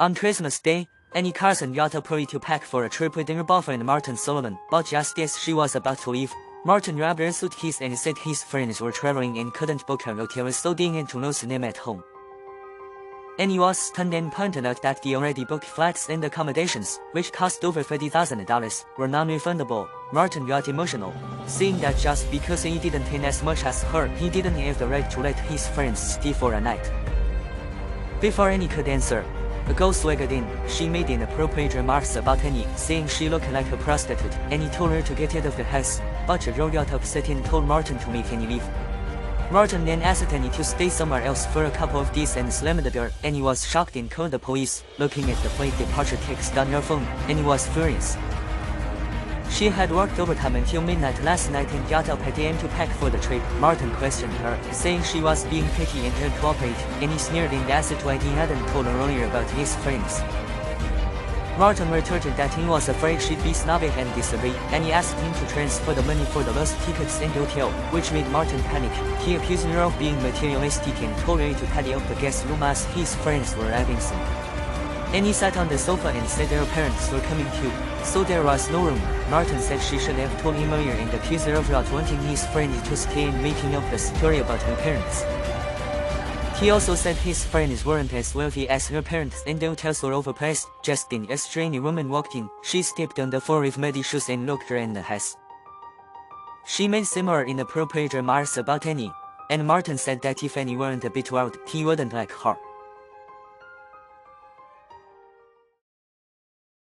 On Christmas Day, Annie Carson got up early to pack for a trip with her boyfriend Martin Sullivan, but just as she was about to leave, Martin grabbed her suitcase and said his friends were traveling and couldn't book a hotel, so they had to lose them at home. Annie was stunned and pointed out that the already booked flights and accommodations, which cost over $50,000, were non-refundable. Martin got emotional, saying that just because he didn't earn as much as her, he didn't have the right to let his friends stay for a night. Before Annie could answer, a girl swaggered in. She made inappropriate remarks about Annie, saying she looked like a prostitute. Annie told her to get out of the house, but the girl got upset and told Martin to make Annie leave. Martin then asked Annie to stay somewhere else for a couple of days and slammed the door. Annie was shocked and called the police. Looking at the flight departure text on her phone, Annie was furious. She had worked overtime until midnight last night and got up at AM to pack for the trip. Martin questioned her, saying she was being petty and had cooperate. Annie sneered and asked why he hadn't told her earlier about his friends. Martin retorted that he was afraid she'd be snobby and disagree. Annie asked him to transfer the money for the lost tickets and hotel, which made Martin panic. He accused her of being materialistic and told her to tidy up the guest room as his friends were having some. Annie sat on the sofa and said her parents were coming too, so there was no room. Martin said she should have told him earlier and accused her of not wanting his friend to stay and making up the story about her parents. He also said his friends weren't as wealthy as her parents and the hotels were overpriced. Just then a strange woman walked in. She stepped on the floor with muddy shoes and looked around the house. She made similar inappropriate remarks about Annie, and Martin said that if Annie weren't a bit wild, he wouldn't like her.